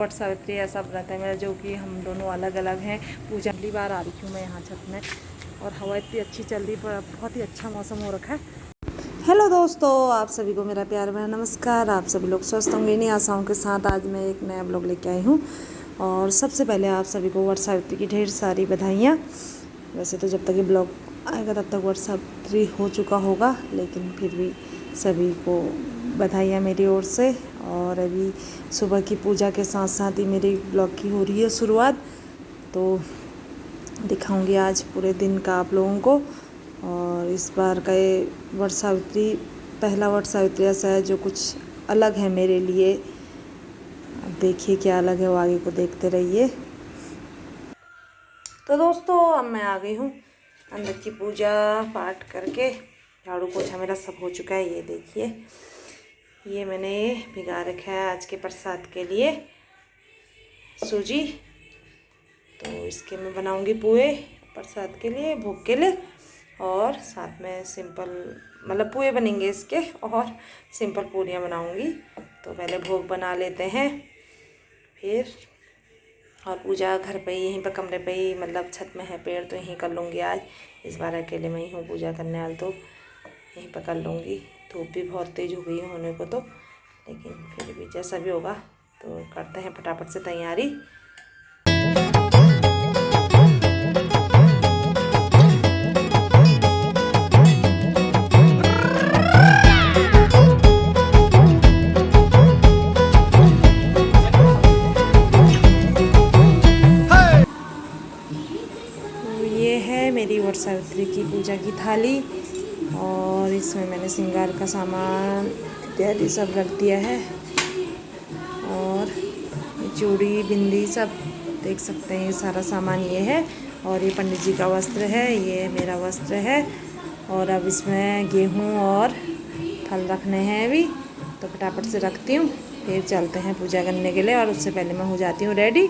वट सावित्री ऐसा व्रत है मेरा जो कि हम दोनों अलग अलग हैं। पूजा पहली बार आ रही हूँ मैं यहाँ छत में और हवा इतनी अच्छी चल रही, बहुत ही अच्छा मौसम हो रखा है। हेलो दोस्तों, आप सभी को मेरा प्यार भरा नमस्कार। आप सभी लोग स्वस्थ होंगे, इन्हीं आशाओं के साथ आज मैं एक नया ब्लॉग लेके आई हूँ। और सबसे पहले आप सभी को वट सावित्री की ढेर सारी बधाइयाँ। वैसे तो जब तक ये ब्लॉग आएगा तब तक वट सावित्री हो चुका होगा, लेकिन फिर भी सभी को बधाइयाँ मेरी ओर से। और अभी सुबह की पूजा के साथ साथ ही मेरी ब्लॉग की हो रही है शुरुआत, तो दिखाऊंगी आज पूरे दिन का आप लोगों को। और इस बार का ये वट सावित्री पहला वट सावित्री ऐसा है जो कुछ अलग है मेरे लिए। अब देखिए क्या अलग है, वो आगे को देखते रहिए। तो दोस्तों अब मैं आ गई हूँ अंदर की पूजा पाठ करके। झाड़ू पोछा मेरा सब हो चुका है। ये देखिए, ये मैंने भिगा रखा है आज के प्रसाद के लिए सूजी। तो इसके मैं बनाऊंगी पुए प्रसाद के लिए, भोग के लिए। और साथ में सिंपल मतलब पुए बनेंगे इसके, और सिंपल पूरियाँ बनाऊंगी। तो पहले भोग बना लेते हैं फिर, और पूजा घर पे ही यहीं पर कमरे पे ही, मतलब छत में है पेड़ तो यहीं कर लूँगी आज। इस बार अकेले मैं ही हूँ पूजा करने वाली, तो यहीं पर कर लूँगी। धूप भी बहुत तेज़ हो गई है होने को तो, लेकिन फिर भी जैसा भी होगा तो करते हैं फटाफट से तैयारी। तो ये है मेरी वट सावित्री की पूजा की थाली, और इसमें मैंने श्रृंगार का सामान इत्यादि सब रख दिया है। और चूड़ी बिंदी सब देख सकते हैं, ये सारा सामान ये है। और ये पंडित जी का वस्त्र है, ये मेरा वस्त्र है। और अब इसमें गेहूं और फल रखने हैं अभी, तो फटाफट से रखती हूँ, फिर चलते हैं पूजा करने के लिए। और उससे पहले मैं हो जाती हूँ रेडी।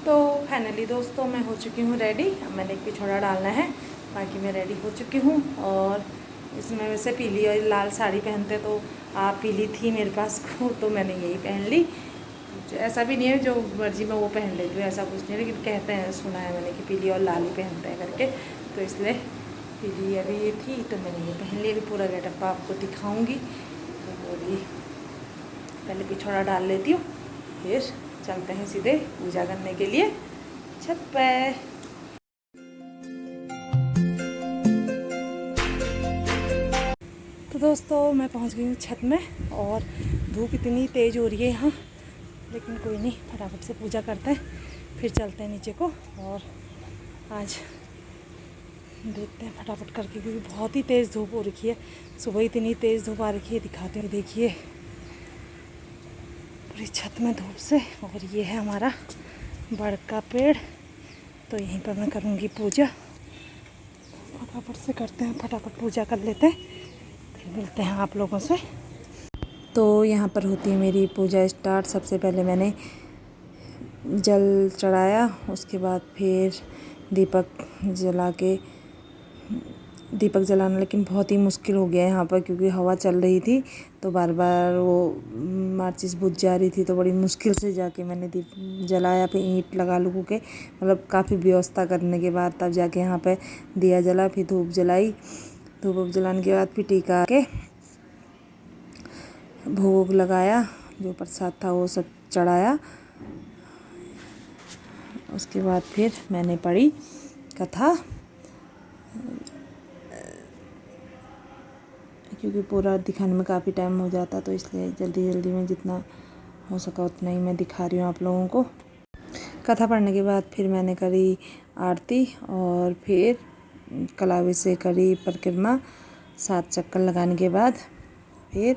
तो फाइनली दोस्तों मैं हो चुकी हूँ रेडी। अब मैंने एक पिछोड़ा डालना है, बाकी मैं रेडी हो चुकी हूँ। और इसमें वैसे पीली और लाल साड़ी पहनते, तो आप पीली थी मेरे पास को, तो मैंने यही पहन ली। ऐसा भी नहीं है जो मर्जी में वो पहन लेती हूँ, ऐसा कुछ नहीं, लेकिन कहते हैं, सुना है मैंने कि पीली और लाल ही पहनते हैं करके, तो इसलिए पीली अभी ये थी तो मैंने ये पहन ली। अभी पूरा गेटअप आपको दिखाऊँगी, तो बोलिए पहले पिछोड़ा डाल लेती हूँ, फिर चलते हैं सीधे पूजा करने के लिए छत पे। तो दोस्तों मैं पहुंच गई हूँ छत में, और धूप इतनी तेज़ हो रही है यहाँ, लेकिन कोई नहीं, फटाफट से पूजा करते हैं फिर चलते हैं नीचे को। और आज देखते हैं फटाफट करके, क्योंकि बहुत ही तेज़ धूप हो रखी है। सुबह इतनी तेज़ धूप आ रखी है, दिखाते हैं, देखिए पूरी छत में धूप से। और ये है हमारा बड़ का पेड़, तो यहीं पर मैं करूँगी पूजा। फटाफट से करते हैं, फटाफट पूजा कर लेते हैं, फिर मिलते हैं आप लोगों से। तो यहाँ पर होती है मेरी पूजा स्टार्ट। सबसे पहले मैंने जल चढ़ाया, उसके बाद फिर दीपक जलाना, लेकिन बहुत ही मुश्किल हो गया यहाँ पर, क्योंकि हवा चल रही थी तो बार बार वो माचिस बुझ जा रही थी, तो बड़ी मुश्किल से जाके मैंने दीप जलाया। फिर ईंट लगा लूँ के, मतलब काफ़ी व्यवस्था करने के बाद तब जाके यहाँ पे दिया जला। फिर धूप जलाई, धूप जलाने के बाद फिर टीका के भोग लगाया, जो प्रसाद था वो सब चढ़ाया। उसके बाद फिर मैंने पढ़ी कथा, क्योंकि पूरा दिखाने में काफ़ी टाइम हो जाता, तो इसलिए जल्दी जल्दी में जितना हो सका उतना ही मैं दिखा रही हूँ आप लोगों को। कथा पढ़ने के बाद फिर मैंने करी आरती, और फिर कलावे से करी परिक्रमा। 7 चक्कर लगाने के बाद फिर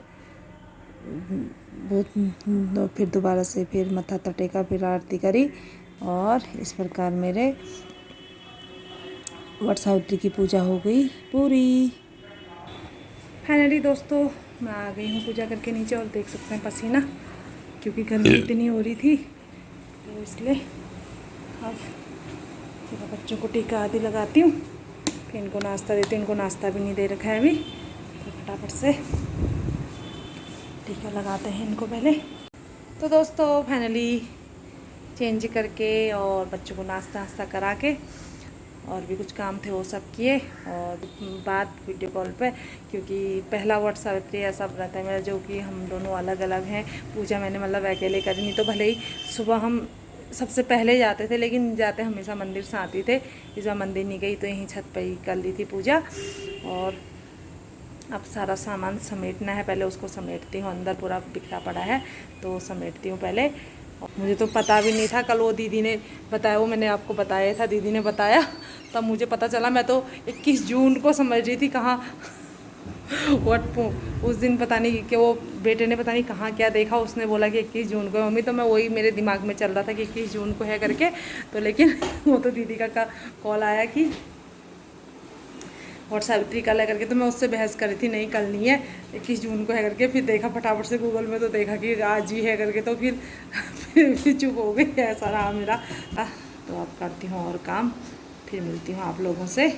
दोबारा से फिर मत्था तटेका, फिर आरती करी। और इस प्रकार मेरे वट सावित्री की पूजा हो गई पूरी। फाइनली दोस्तों मैं आ गई हूँ पूजा करके नीचे और देख सकते हैं पसीना, क्योंकि गर्मी इतनी हो रही थी तो इसलिए अब थोड़ा बच्चों को टीका आदि लगाती हूँ, फिर इनको नाश्ता देती हूँ। इनको नाश्ता भी नहीं दे रखा है अभी, तो फटाफट से टीका लगाते हैं इनको पहले। तो दोस्तों फाइनली चेंज करके और बच्चों को नाश्ता वास्ता करा के और भी कुछ काम थे वो सब किए, और बात वीडियो कॉल पे, क्योंकि पहला वर्ष सावित्री ऐसा रहता है मेरा जो कि हम दोनों अलग अलग हैं। पूजा मैंने मतलब अकेले करी, नहीं तो भले ही सुबह हम सबसे पहले जाते थे, लेकिन जाते हमेशा मंदिर से आते थे। इस बार मंदिर नहीं गई तो यहीं छत पर ही कर ली थी पूजा। और अब सारा सामान समेटना है, पहले उसको समेटती हूँ, अंदर पूरा बिखरा पड़ा है तो समेटती हूँ पहले। मुझे तो पता भी नहीं था, कल वो दीदी ने बताया, वो मैंने आपको बताया था, दीदी ने बताया तब मुझे पता चला। मैं तो 21 जून को समझ रही थी, कहाँ उस दिन पता नहीं कि वो बेटे ने पता नहीं कहाँ क्या देखा, उसने बोला कि 21 जून को है मम्मी, तो मैं वही मेरे दिमाग में चल रहा था कि 21 जून को है करके। तो लेकिन वो तो दीदी का कॉल आया कि और सावित्री कल है करके, तो मैं उससे बहस कर रही थी, नहीं कल नहीं है 21 जून को है करके। फिर देखा फटाफट से गूगल में तो देखा कि आज ही है करके, तो फिर चुप हो गई। ऐसा रहा मेरा। तो अब करती हूँ और काम, फिर मिलती हूँ आप लोगों से।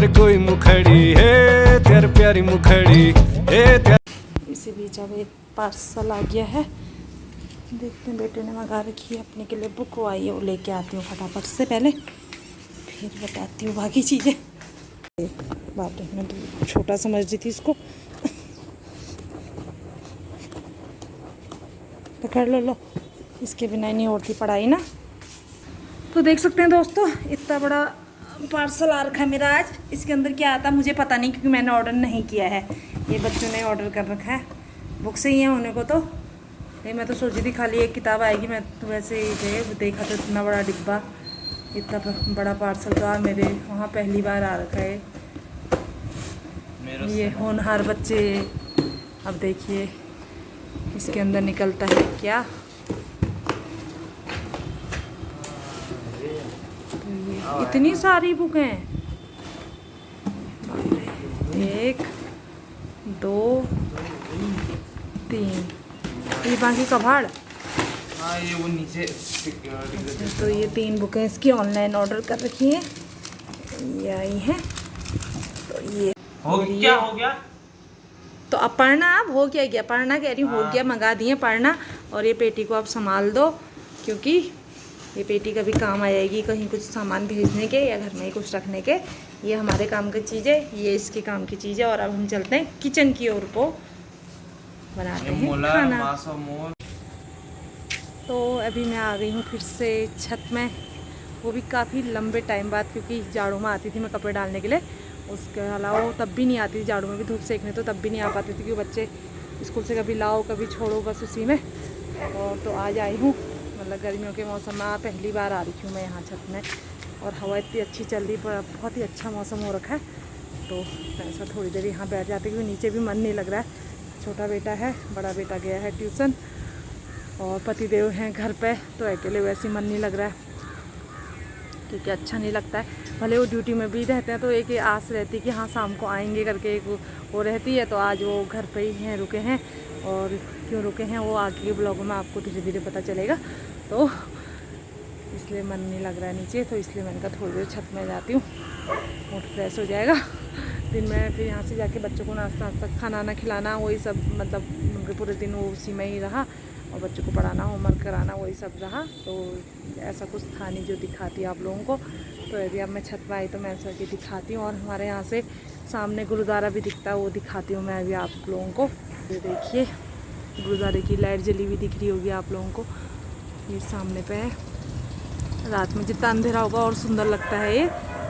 कोई मुखड़ी है तेरे प्यारी मुखड़ी है। इसी बीच अब एक पार्सल आ गया है, देखते हैं, बेटे ने मंगा रखी है अपने के लिए बुक, वो आई है, वो लेके आती हूँ फटाफट से पहले, फिर बताती हूँ बाकी चीज़ें। बाप रे, मैं तो छोटा समझ रही थी इसको। पकड़ लो, इसके बिना नहीं होती पढ़ाई ना। तो देख सकते हैं दोस्तों, इतना बड़ा पार्सल आ रखा है मेरा आज। इसके अंदर क्या आता मुझे पता नहीं, क्योंकि मैंने ऑर्डर नहीं किया है, ये बच्चों ने ऑर्डर कर रखा है। बुक से ही है होने को तो, नहीं मैं तो सोच रही थी खाली एक किताब आएगी, मैं तो वैसे ही थे देखा तो इतना बड़ा डिब्बा, इतना बड़ा पार्सल तो आज मेरे वहाँ पहली बार आ रखा है। ये होनहार बच्चे, अब देखिए इसके अंदर निकलता है क्या। इतनी सारी बुक हैं, 1 2 3, ये बाकी कबाड़। हाँ ये वो नीचे तो ये 3 बुकें इसकी ऑनलाइन ऑर्डर कर रखी हैं, ये आई हैं। तो ये हो गया तो अब पढ़ना, अब हो गया पढ़ना, कह रही हूँ हो गया, मंगा दिए पढ़ना। और ये पेटी को आप संभाल दो, क्योंकि ये पेटी कभी काम आ जाएगी, कहीं कुछ सामान भेजने के या घर में ही कुछ रखने के। ये हमारे काम की चीज़ है, ये इसके काम की चीज़ है। और अब हम चलते हैं किचन की ओर को, बनाते हैं खाना। तो अभी मैं आ गई हूँ फिर से छत में, वो भी काफ़ी लंबे टाइम बाद, क्योंकि झाड़ू में आती थी मैं कपड़े डालने के लिए, उसके अलावा तब भी नहीं आती थी झाड़ू में भी धूप सेकने, तो तब भी नहीं आ पाती थी, क्योंकि बच्चे स्कूल से कभी लाओ कभी छोड़ो, बस उसी में। और तो आज आई हूँ, मतलब गर्मियों के मौसम में पहली बार आ रही हूँ मैं यहाँ छत में, और हवा इतनी अच्छी चल रही, बहुत ही अच्छा मौसम हो रखा है। तो ऐसा थोड़ी देर यहाँ बैठ जाते, क्योंकि नीचे भी मन नहीं लग रहा है। छोटा बेटा है, बड़ा बेटा गया है ट्यूशन, और पतिदेव हैं घर पे, तो अकेले वैसे ही मन नहीं लग रहा है, क्योंकि अच्छा नहीं लगता है। भले वो ड्यूटी में भी रहते हैं तो एक आस रहती है कि हाँ शाम को आएंगे करके, एक वो रहती है। तो आज वो घर पे ही हैं, रुके हैं, और क्यों रुके हैं वो आगे के ब्लॉग में आपको धीरे धीरे पता चलेगा। तो इसलिए मन नहीं लग रहा है नीचे, तो इसलिए मैंने कहा थोड़ी देर छत में जाती हूँ, मूड फ्रेश हो जाएगा। दिन में फिर यहाँ से जाके बच्चों को नाश्ता खाना खिलाना, वही सब, मतलब पूरे दिन वो उसी में ही रहा, और बच्चों को पढ़ाना, होमवर्क कराना, वही सब रहा। तो ऐसा कुछ था नहीं जो दिखाती आप लोगों को। तो अभी अब मैं छत पर आई तो मैं ऐसा कि दिखाती हूँ। और हमारे यहाँ से सामने गुरुद्वारा भी दिखता है, वो दिखाती हूँ मैं अभी आप लोगों को। ये देखिए गुरुद्वारे की लाइट जली हुई दिख रही होगी आप लोगों को, ये सामने पे है। रात में जितना अंधेरा होगा और सुंदर लगता है ये।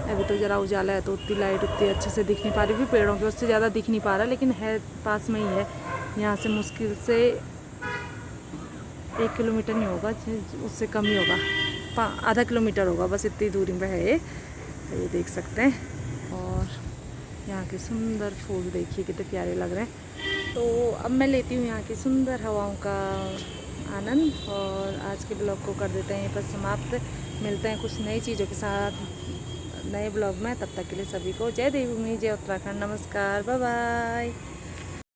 अभी तो ज़रा उजाला है तो उतनी लाइट उतनी अच्छे से दिख नहीं पा रही, भी पेड़ों के उससे ज़्यादा दिख नहीं पा रहा, लेकिन है पास में ही है। यहाँ से मुश्किल से 1 किलोमीटर नहीं होगा, उससे कम ही होगा, आधा किलोमीटर होगा, बस इतनी दूरी पे है ये। तो ये देख सकते हैं। और यहाँ के सुंदर फूल देखिए कितने प्यारे लग रहे हैं। तो अब मैं लेती हूँ यहाँ की सुंदर हवाओं का आनंद और आज के ब्लॉग को कर देते हैं यहीं पर समाप्त। मिलते हैं कुछ नई चीज़ों के साथ नए ब्लॉग में। तब तक के लिए सभी को जय देवभूमि, जय उत्तराखंड, नमस्कार, बाय बाय।